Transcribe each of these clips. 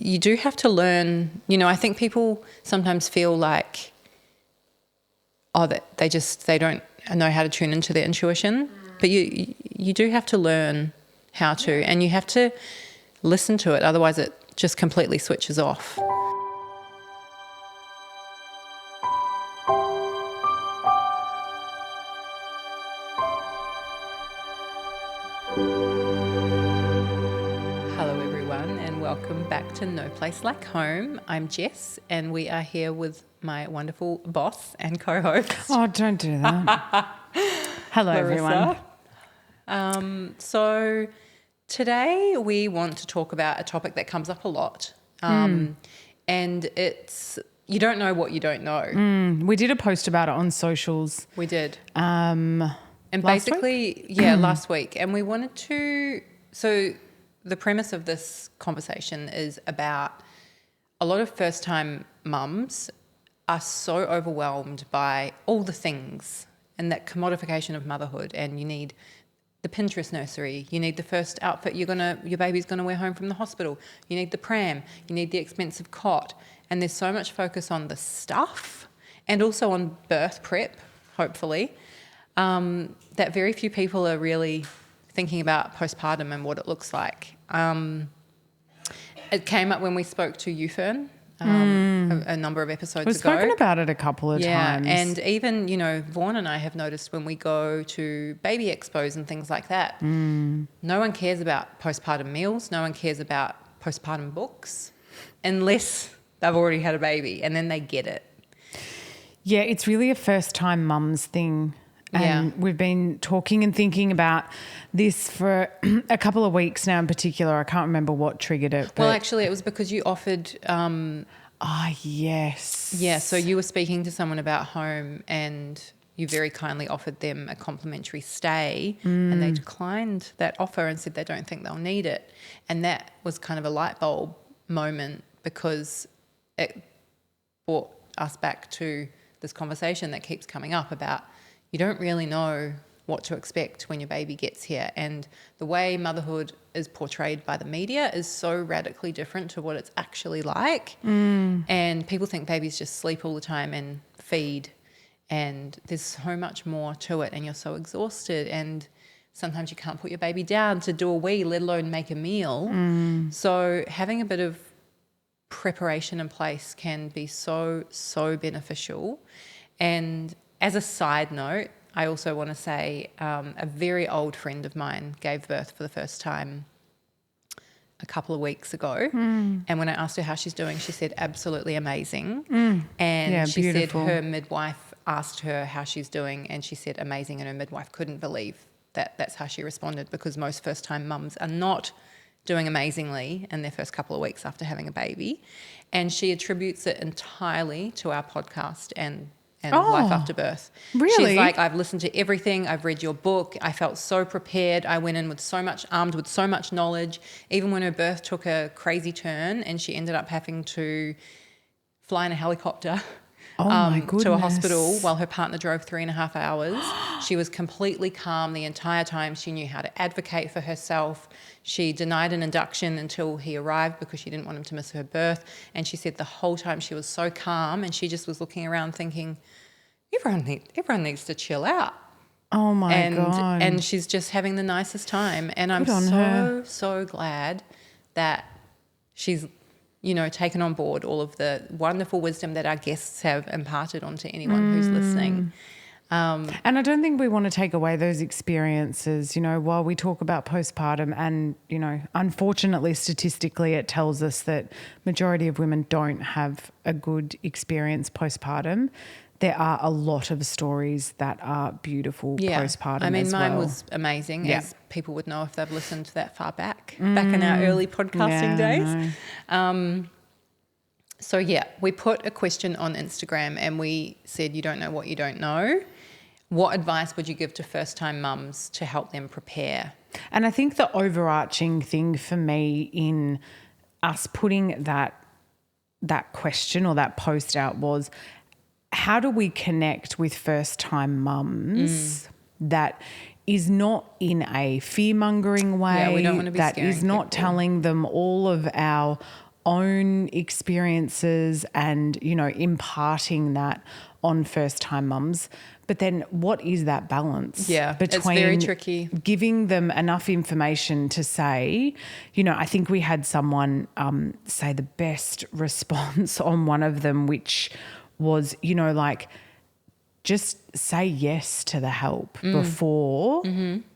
you do have to learn, I think people sometimes feel like, that they don't know how to tune into their intuition, but you do have to learn how to, and you have to listen to it, otherwise it just completely switches off. Hello everyone, and welcome back to No Place Like Home. I'm Jess, and we are here with my wonderful boss and co-host. Oh, don't do that. Hello Larissa. everyone. So today we want to talk about a topic that comes up a lot, and it's you don't know what you don't know. We did a post about it on socials. We did. And Basically, last week. And we wanted to, so the premise of this conversation is about a lot of first-time mums are so overwhelmed by all the things and that commodification of motherhood, and you need the Pinterest nursery, you need the first outfit your baby's gonna wear home from the hospital, you need the pram, you need the expensive cot, and there's so much focus on the stuff and also on birth prep, hopefully, that very few people are really thinking about postpartum and what it looks like. It came up when we spoke to Ufern a number of episodes ago. We've spoken about it a couple of times. And even, Vaughan and I have noticed when we go to baby expos and things like that, no one cares about postpartum meals, no one cares about postpartum books, unless they've already had a baby, and then they get it. Yeah, it's really a first-time mums thing. And we've been talking and thinking about this for a couple of weeks now in particular. I can't remember what triggered it. But well, actually, it was because you offered... yes. Yeah, so you were speaking to someone about home and you very kindly offered them a complimentary stay and they declined that offer and said they don't think they'll need it. And that was kind of a light bulb moment because it brought us back to this conversation that keeps coming up about you don't really know what to expect when your baby gets here. And the way motherhood is portrayed by the media is so radically different to what it's actually like. And people think babies just sleep all the time and feed. And there's so much more to it, and you're so exhausted. And sometimes you can't put your baby down to do a wee, let alone make a meal. So having a bit of preparation in place can be so, so beneficial. And as a side note, I also want to say a very old friend of mine gave birth for the first time a couple of weeks ago. And when I asked her how she's doing, she said absolutely amazing. And she beautiful. said her midwife asked her how she's doing and she said amazing, and her midwife couldn't believe that that's how she responded, because most first-time mums are not doing amazingly in their first couple of weeks after having a baby. And she attributes it entirely to our podcast and Life After Birth. Really? She's like, I've listened to everything. I've read your book. I felt so prepared. I went in armed with so much knowledge. Even when her birth took a crazy turn and she ended up having to fly in a helicopter to a hospital while her partner drove 3.5 hours. She was completely calm the entire time. She knew how to advocate for herself. She denied an induction until he arrived because she didn't want him to miss her birth. And she said the whole time she was so calm, and she just was looking around thinking, everyone needs to chill out. Oh my God. And she's just having the nicest time. And I'm so glad that she's, taken on board all of the wonderful wisdom that our guests have imparted onto anyone who's listening. And I don't think we want to take away those experiences, while we talk about postpartum, and, unfortunately, statistically, it tells us that majority of women don't have a good experience postpartum. There are a lot of stories that are beautiful postpartum as well. Mine was amazing, as people would know if they've listened that far back in our early podcasting days. We put a question on Instagram and we said, you don't know what you don't know. What advice would you give to first-time mums to help them prepare? And I think the overarching thing for me in us putting that question or that post out was, how do we connect with first-time mums that is not in a fear-mongering way, we don't want to be that scaring is not people. telling them all of our own experiences and, you know, imparting that on first-time mums. But then what is that balance? Yeah, it's very tricky. Giving them enough information to say, you know, I think we had someone say the best response on one of them, which was, you know, like, just say yes to the help before,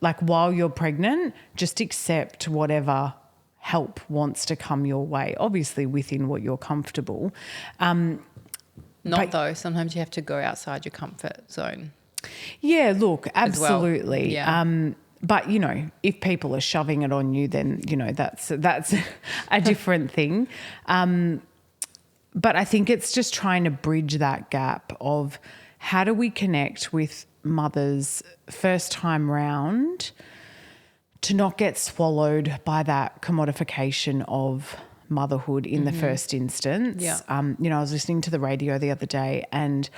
like while you're pregnant, just accept whatever help wants to come your way, obviously within what you're comfortable. Though. Sometimes you have to go outside your comfort zone. Yeah, look, absolutely. Well. Yeah. But, you know, if people are shoving it on you, then, you know, that's a different thing. But I think it's just trying to bridge that gap of how do we connect with mothers first time round to not get swallowed by that commodification of motherhood in the first instance. Yeah. You know, I was listening to the radio the other day and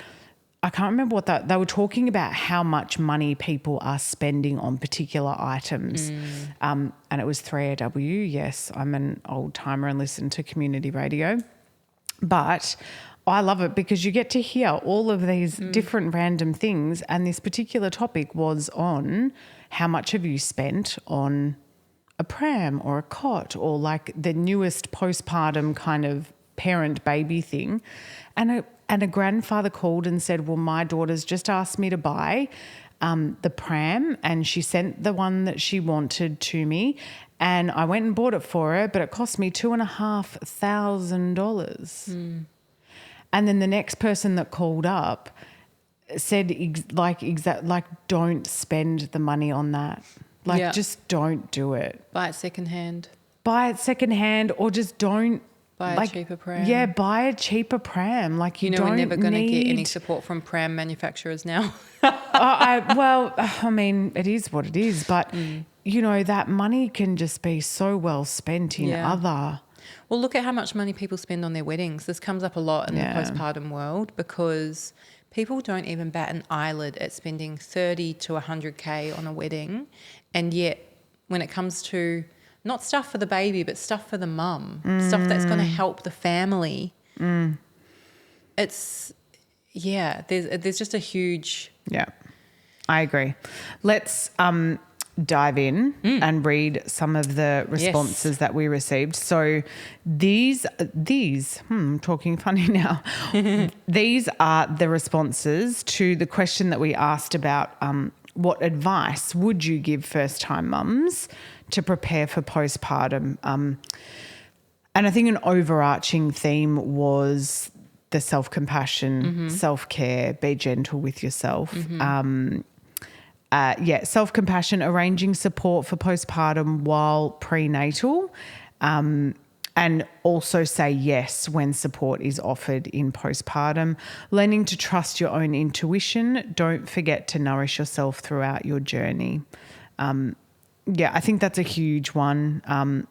I can't remember what they were talking about how much money people are spending on particular items. And it was 3AW. Yes, I'm an old timer and listen to community radio. But I love it because you get to hear all of these different random things. And this particular topic was on how much have you spent on a pram or a cot or like the newest postpartum kind of parent-baby thing. And a grandfather called and said, well, my daughter's just asked me to buy the pram and she sent the one that she wanted to me and I went and bought it for her, but it cost me $2,500. And then the next person that called up said don't spend the money on that. Like just don't do it. Buy it secondhand. Or just don't. Buy a cheaper pram. Yeah, buy a cheaper pram. Like you know, we're never going to get any support from pram manufacturers now. I mean, it is what it is. But, you know, that money can just be so well spent in other... Well, look at how much money people spend on their weddings. This comes up a lot in the postpartum world because people don't even bat an eyelid at spending 30 to 100K on a wedding. And yet when it comes to not stuff for the baby, but stuff for the mum, stuff that's going to help the family, it's, there's just a huge... Yeah, I agree. Let's dive in and read some of the responses that we received. So these I'm talking funny now. These are the responses to the question that we asked about what advice would you give first-time mums to prepare for postpartum. And I think an overarching theme was the self-compassion, self-care, be gentle with yourself. Self-compassion, arranging support for postpartum while prenatal, and also say yes when support is offered in postpartum. Learning to trust your own intuition. Don't forget to nourish yourself throughout your journey. I think that's a huge one.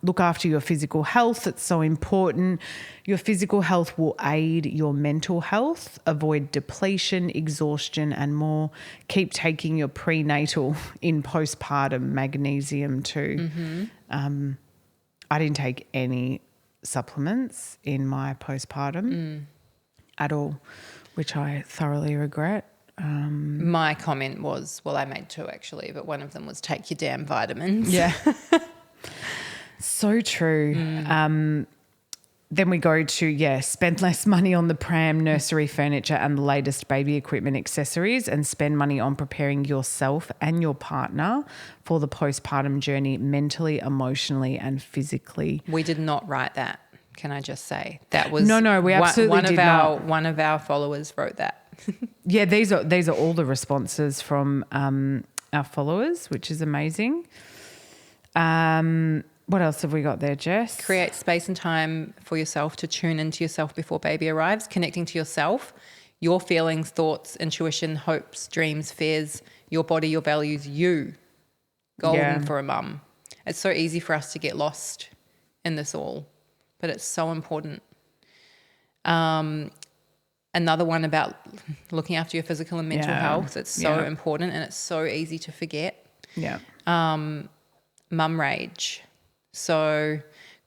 Look after your physical health. It's so important. Your physical health will aid your mental health. Avoid depletion, exhaustion, and more. Keep taking your prenatal in postpartum magnesium too. I didn't take any supplements in my postpartum at all, which I thoroughly regret. My comment was, well, I made two actually, but one of them was take your damn vitamins. Yeah. So true. Then we go to, spend less money on the pram, nursery furniture and the latest baby equipment accessories, and spend money on preparing yourself and your partner for the postpartum journey mentally, emotionally and physically. We did not write that, can I just say. That was No, we absolutely did not. One of our followers wrote that. Yeah, these are all the responses from our followers, which is amazing. What else have we got there, Jess? Create space and time for yourself to tune into yourself before baby arrives, connecting to yourself, your feelings, thoughts, intuition, hopes, dreams, fears, your body, your values, you. Golden for a mum. It's so easy for us to get lost in this all, but it's so important. Another one about looking after your physical and mental health. It's so important and it's so easy to forget. Yeah. Mum rage. So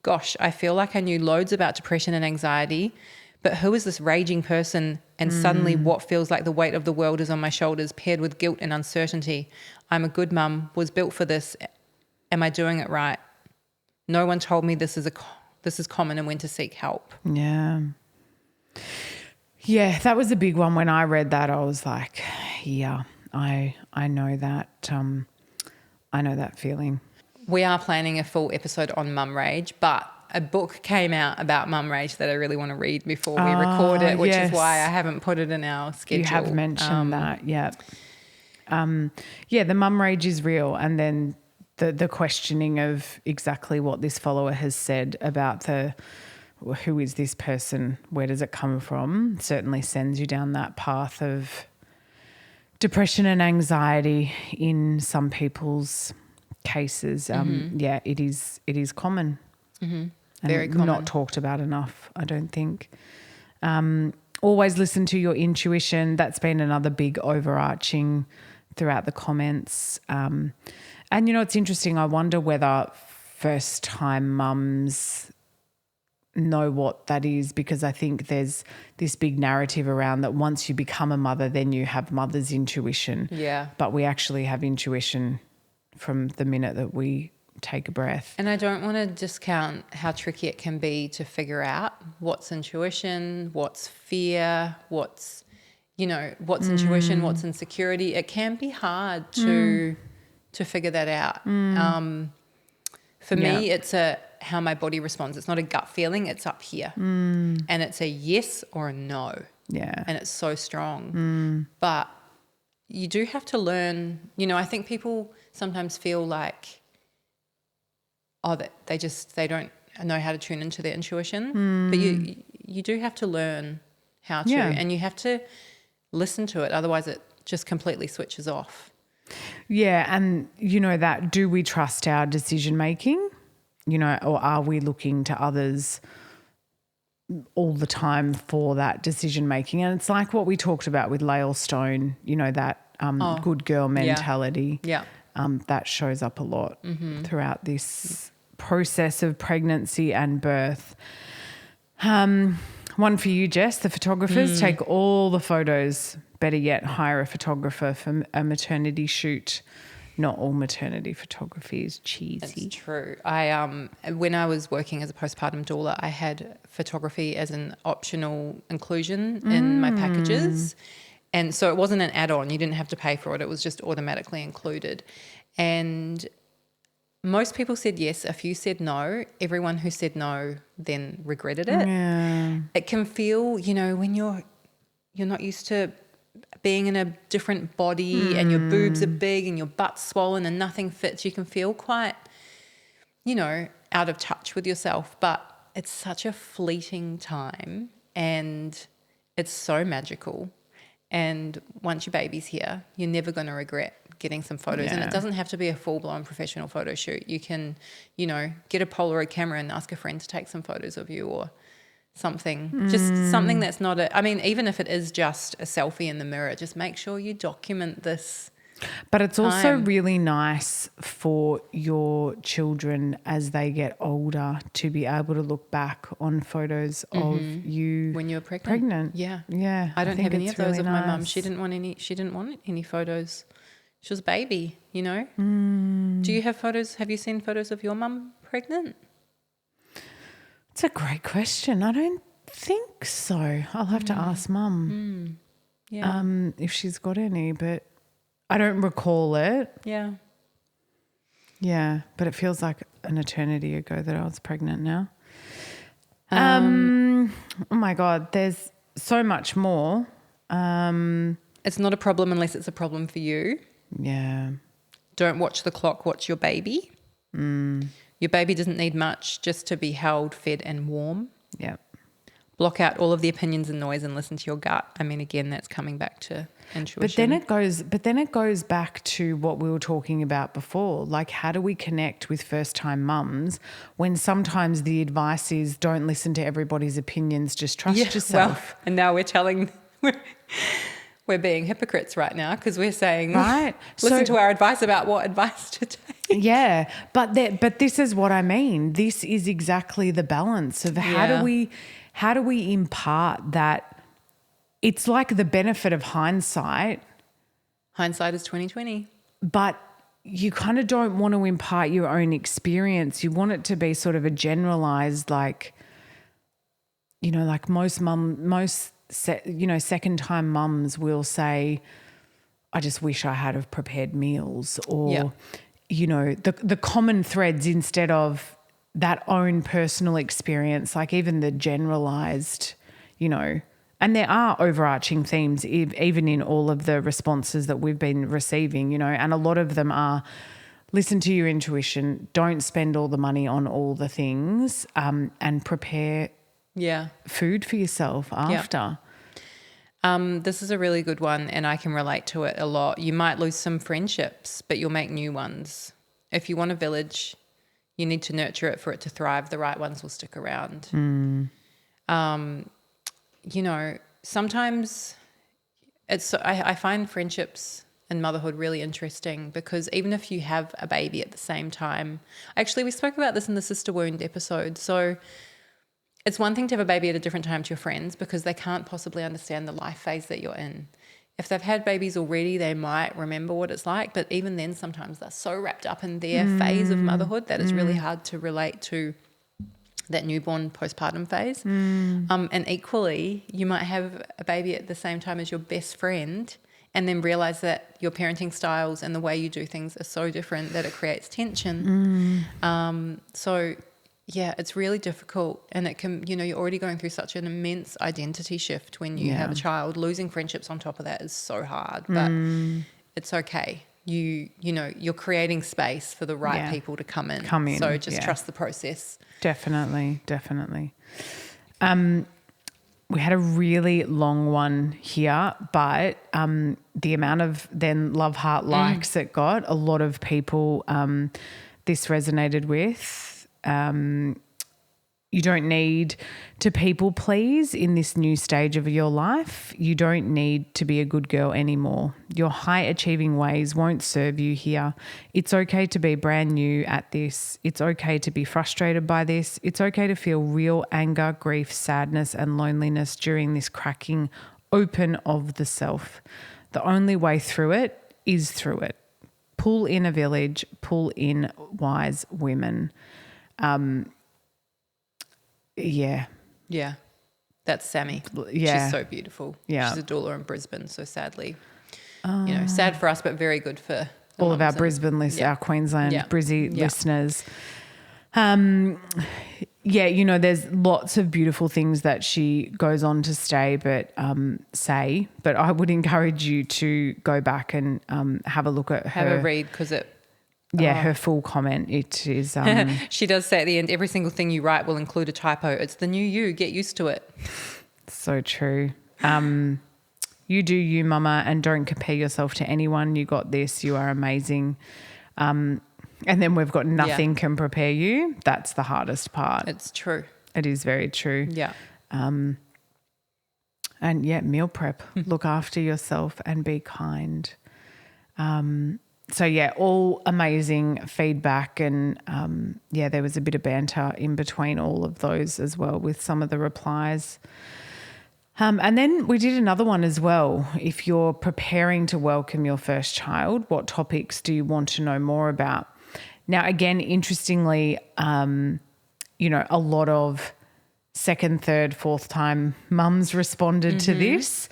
Gosh, I feel like I knew loads about depression and anxiety, but who is this raging person? And suddenly what feels like the weight of the world is on my shoulders, paired with guilt and uncertainty. I'm a good mum, was built for this. Am I doing it right? No one told me this is common and when to seek help. Yeah. Yeah, that was a big one. When I read that, I was like, yeah, I know that. I know that feeling. We are planning a full episode on mum rage, but a book came out about mum rage that I really want to read before we record it, which is why I haven't put it in our schedule. You have mentioned that, yeah. Yeah, the mum rage is real. And then the questioning of exactly what this follower has said about who is this person, where does it come from, certainly sends you down that path of depression and anxiety in some people's cases. Yeah, it is common. Mm-hmm. Very common. Not talked about enough, I don't think. Always listen to your intuition. That's been another big overarching throughout the comments. And, you know, it's interesting. I wonder whether first-time mums know what that is, because I think there's this big narrative around that once you become a mother, then you have mother's intuition. Yeah. But we actually have intuition from the minute that we take a breath. And I don't want to discount how tricky it can be to figure out what's intuition, what's fear, what's intuition, what's insecurity. It can be hard to figure that out. For me, it's how my body responds. It's not a gut feeling, it's up here. And it's a yes or a no. Yeah. And it's so strong. But you do have to learn, I think people sometimes feel like, that they don't know how to tune into their intuition. But you do have to learn how to, and you have to listen to it. Otherwise it just completely switches off. Yeah. And that, do we trust our decision making? Or are we looking to others all the time for that decision making? And it's like what we talked about with Lael Stone, that good girl mentality. Yeah. That shows up a lot throughout this process of pregnancy and birth. One for you, Jess, the photographers take all the photos. Better yet, hire a photographer for a maternity shoot. Not all maternity photography is cheesy. That's true. When I was working as a postpartum doula, I had photography as an optional inclusion in my packages. And so it wasn't an add-on. You didn't have to pay for it. It was just automatically included. And most people said yes. A few said no. Everyone who said no then regretted it. Yeah. It can feel, when you're not used to being in a different body and your boobs are big and your butt's swollen and nothing fits, you can feel quite, out of touch with yourself. But it's such a fleeting time and it's so magical. And once your baby's here, you're never going to regret getting some photos. Yeah. And it doesn't have to be a full-blown professional photo shoot. You can, get a Polaroid camera and ask a friend to take some photos of you or something. Just something that's not even if it is just a selfie in the mirror, just make sure you document this. But it's also really nice for your children as they get older to be able to look back on photos of you when you were pregnant. Yeah. I don't have any of those really of nice. my mum. She didn't want any photos. She was a baby, Do you have photos? Have you seen photos of your mum pregnant? It's a great question. I don't think so. I'll have to ask Mum if she's got any, but I don't recall it. Yeah. Yeah, but it feels like an eternity ago that I was pregnant now. Oh, my God, there's so much more. It's not a problem unless it's a problem for you. Yeah. Don't watch the clock, watch your baby. Your baby doesn't need much, just to be held, fed and warm. Yeah. Block out all of the opinions and noise and listen to your gut. I mean, again, that's coming back to intuition. But then it goes back to what we were talking about before. Like, how do we connect with first-time mums when sometimes the advice is don't listen to everybody's opinions, just trust yourself. Well, and now we're being hypocrites right now because we're saying, listen to our advice about what advice to take. Yeah, but this is what I mean. This is exactly the balance of how do we impart that. It's like the benefit of hindsight. Hindsight is 2020. But you kind of don't want to impart your own experience. You want it to be sort of a generalized, like, you know, like second time mums will say, I just wish I had have prepared meals, or, you know, the common threads instead of that own personal experience, like even the generalized, you know. And there are overarching themes even in all of the responses that we've been receiving, you know, and a lot of them are listen to your intuition, don't spend all the money on all the things, and prepare food for yourself after. This is a really good one, and I can relate to it a lot. You might lose some friendships, but you'll make new ones. If you want a village, you need to nurture it for it to thrive. The right ones will stick around. You know, sometimes I find friendships and motherhood really interesting because even if you have a baby at the same time, actually we spoke about this in the Sister Wound episode. So it's one thing to have a baby at a different time to your friends because they can't possibly understand the life phase that you're in. If they've had babies already, they might remember what it's like, but even then sometimes they're so wrapped up in their phase of motherhood that it's really hard to relate to that newborn postpartum phase. And equally, you might have a baby at the same time as your best friend and then realize that your parenting styles and the way you do things are so different that it creates tension. So, yeah, it's really difficult, and it can, you know, you're already going through such an immense identity shift when you have a child. Losing friendships on top of that is so hard, but it's okay. You know, you're creating space for the right people to come in. So just trust the process. Definitely. We had a really long one here, but the amount of then love heart likes it got, a lot of people this resonated with. You don't need to people please in this new stage of your life. You don't need to be a good girl anymore. Your high achieving ways won't serve you here. It's okay to be brand new at this. It's okay to be frustrated by this. It's okay to feel real anger, grief, sadness, and loneliness during this cracking open of the self. The only way through it is through it. Pull in a village, pull in wise women. Yeah. That's Sammy. Yeah. She's so beautiful. Yeah. She's a doula in Brisbane, so sadly, you know, sad for us, but very good for all of our Brisbane our Queensland Brizzy listeners. You know, there's lots of beautiful things that she goes on to but I would encourage you to go back and have a look at her. Have a read because it. Her full comment. It is. She does say at the end, every single thing you write will include a typo. It's the new you. Get used to it. So true. You do you, mama, and don't compare yourself to anyone. You got this. You are amazing. And then we've got nothing can prepare you. That's the hardest part. It's true. It is very true. Yeah. And meal prep. Look after yourself and be kind. So, all amazing feedback and, there was a bit of banter in between all of those as well with some of the replies. And then we did another one as well. If you're preparing to welcome your first child, what topics do you want to know more about? Now, again, interestingly, you know, a lot of second, third, fourth time mums responded to this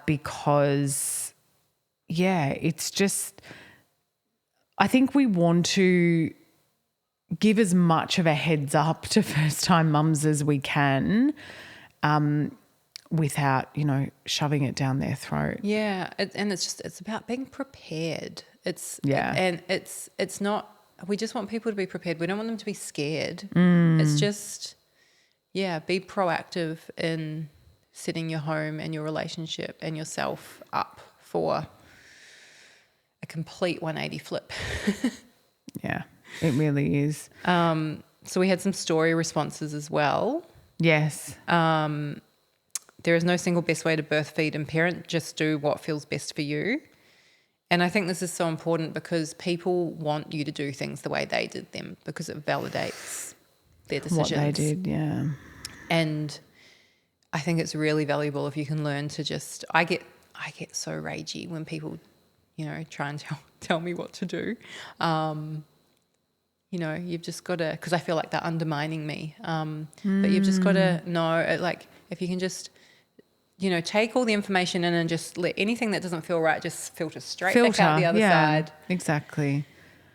because, it's just... I think we want to give as much of a heads up to first-time mums as we can without, you know, shoving it down their throat. Yeah, it's about being prepared. It's not. We just want people to be prepared. We don't want them to be scared. It's just, be proactive in setting your home and your relationship and yourself up for a complete 180 flip. Yeah, it really is. So we had some story responses as well. Yes. There is no single best way to birth, feed and parent. Just do what feels best for you. And I think this is so important because people want you to do things the way they did them because it validates their decisions. What they did, yeah. And I think it's really valuable if you can learn to just, I get so ragey when people, try and tell me what to do. You've just got to, because I feel like they're undermining me. But you've just got to know, like, if you can just, take all the information in and just let anything that doesn't feel right just filter straight back out the other side. Exactly.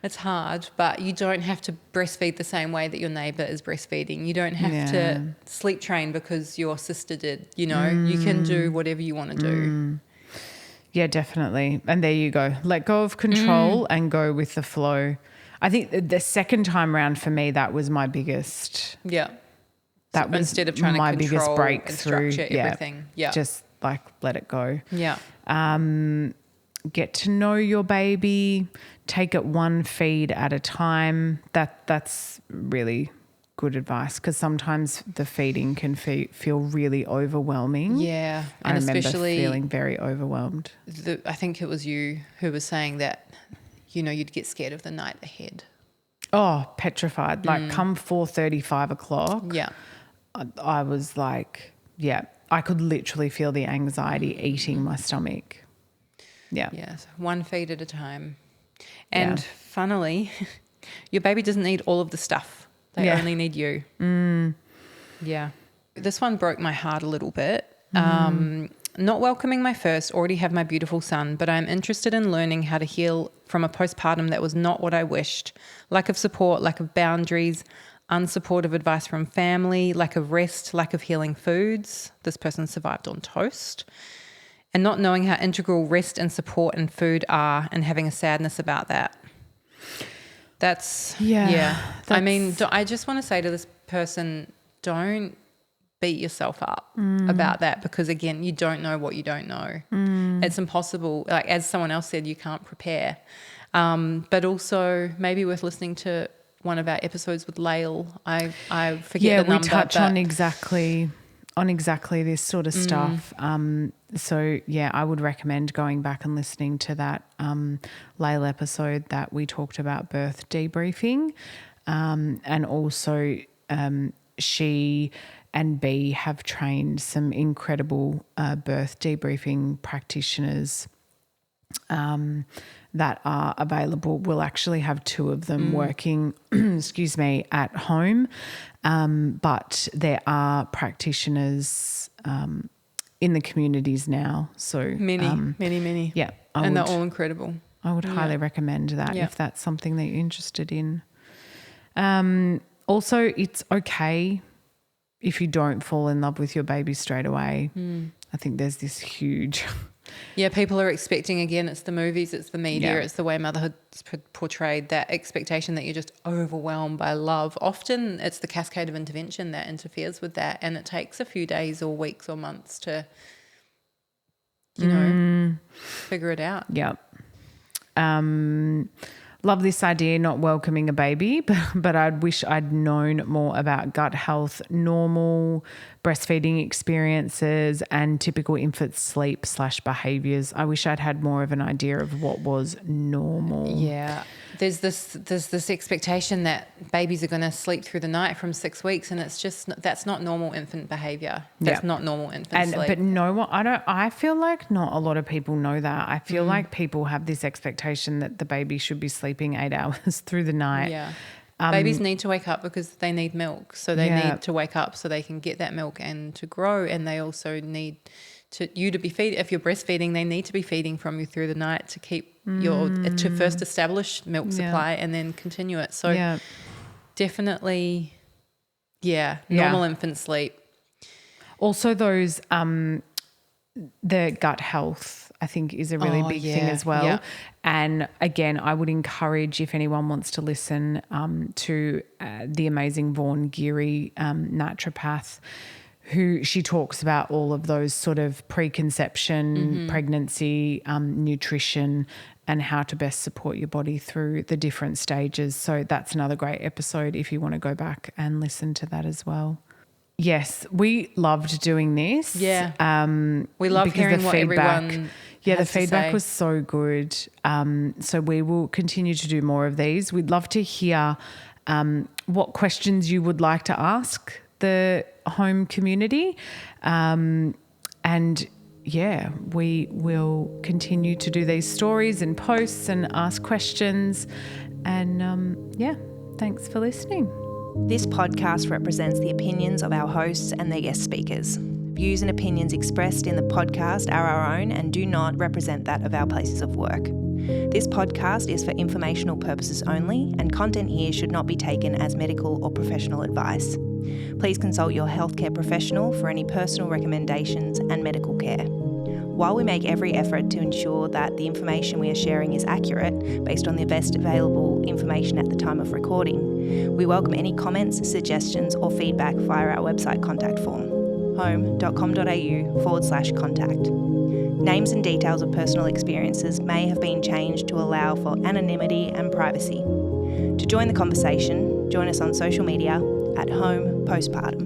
It's hard, but you don't have to breastfeed the same way that your neighbour is breastfeeding. You don't have to sleep train because your sister did. You can do whatever you want to do. Yeah, definitely. And there you go. Let go of control and go with the flow. I think the second time round for me, that was my biggest. Yeah. That was instead of trying to my control biggest breakthrough. and structure everything. Yeah. Just like let it go. Yeah. Get to know your baby. Take it one feed at a time. That's really good advice because sometimes the feeding can feel really overwhelming. Yeah. I And remember especially feeling very overwhelmed. I think it was you who was saying that, you'd get scared of the night ahead. Oh, petrified. Like come 4:30, 5 o'clock. Yeah. I was like, I could literally feel the anxiety eating my stomach. Yeah. Yeah. So one feed at a time. And funnily, your baby doesn't need all of the stuff. They only need you. Yeah. This one broke my heart a little bit. Not welcoming my first, already have my beautiful son, but I'm interested in learning how to heal from a postpartum that was not what I wished. Lack of support, lack of boundaries, unsupportive advice from family, lack of rest, lack of healing foods. This person survived on toast. And not knowing how integral rest and support and food are and having a sadness about that. I mean, I just want to say to this person, don't beat yourself up about that because, again, you don't know what you don't know. It's impossible. Like, as someone else said, you can't prepare. But also maybe worth listening to one of our episodes with Lael. I forget the number. Yeah, we touch on exactly this sort of stuff. So, I would recommend going back and listening to that Lael episode that we talked about birth debriefing. And also she and B have trained some incredible birth debriefing practitioners that are available. We'll actually have two of them working, at home. But there are practitioners in the communities now. So many. Yeah. They're all incredible. I would highly recommend that if that's something that you're interested in. Also, it's okay if you don't fall in love with your baby straight away. I think there's this huge... Yeah, people are expecting, again, it's the movies, it's the media, it's the way motherhood's portrayed, that expectation that you're just overwhelmed by love. Often it's the cascade of intervention that interferes with that, and it takes a few days or weeks or months to, figure it out. Yeah. Love this idea, not welcoming a baby, but I'd wish I'd known more about gut health, normal breastfeeding experiences and typical infant sleep / behaviours. I wish I'd had more of an idea of what was normal. Yeah. There's this expectation that babies are going to sleep through the night from 6 weeks, and it's just that's not normal infant behaviour. That's not normal infant sleep. But no one, I feel like not a lot of people know that. I feel like people have this expectation that the baby should be sleeping 8 hours through the night. Yeah. Babies need to wake up because they need milk. So they need to wake up so they can get that milk and to grow, and they also need you to be feeding. If you're breastfeeding, they need to be feeding from you through the night to keep to first establish milk supply and then continue it. So definitely, normal infant sleep. Also those the gut health, I think, is a really big thing as well. Yeah. And again, I would encourage, if anyone wants to listen to the amazing Vaughan Geary, naturopath, who she talks about all of those sort of preconception, pregnancy, nutrition, and how to best support your body through the different stages. So that's another great episode if you want to go back and listen to that as well. Yes, we loved doing this. Yeah. We love hearing what everyone Yeah, the has to feedback say. was so good. So we will continue to do more of these. We'd love to hear what questions you would like to ask the home community. And yeah, we will continue to do these stories and posts and ask questions. And yeah, thanks for listening. This podcast represents the opinions of our hosts and their guest speakers. Views and opinions expressed in the podcast are our own and do not represent that of our places of work. This podcast is for informational purposes only, and content here should not be taken as medical or professional advice. Please consult your healthcare professional for any personal recommendations and medical care. While we make every effort to ensure that the information we are sharing is accurate based on the best available information at the time of recording, we welcome any comments, suggestions or feedback via our website contact form, home.com.au/contact. Names and details of personal experiences may have been changed to allow for anonymity and privacy. To join the conversation, join us on social media at Home Postpartum.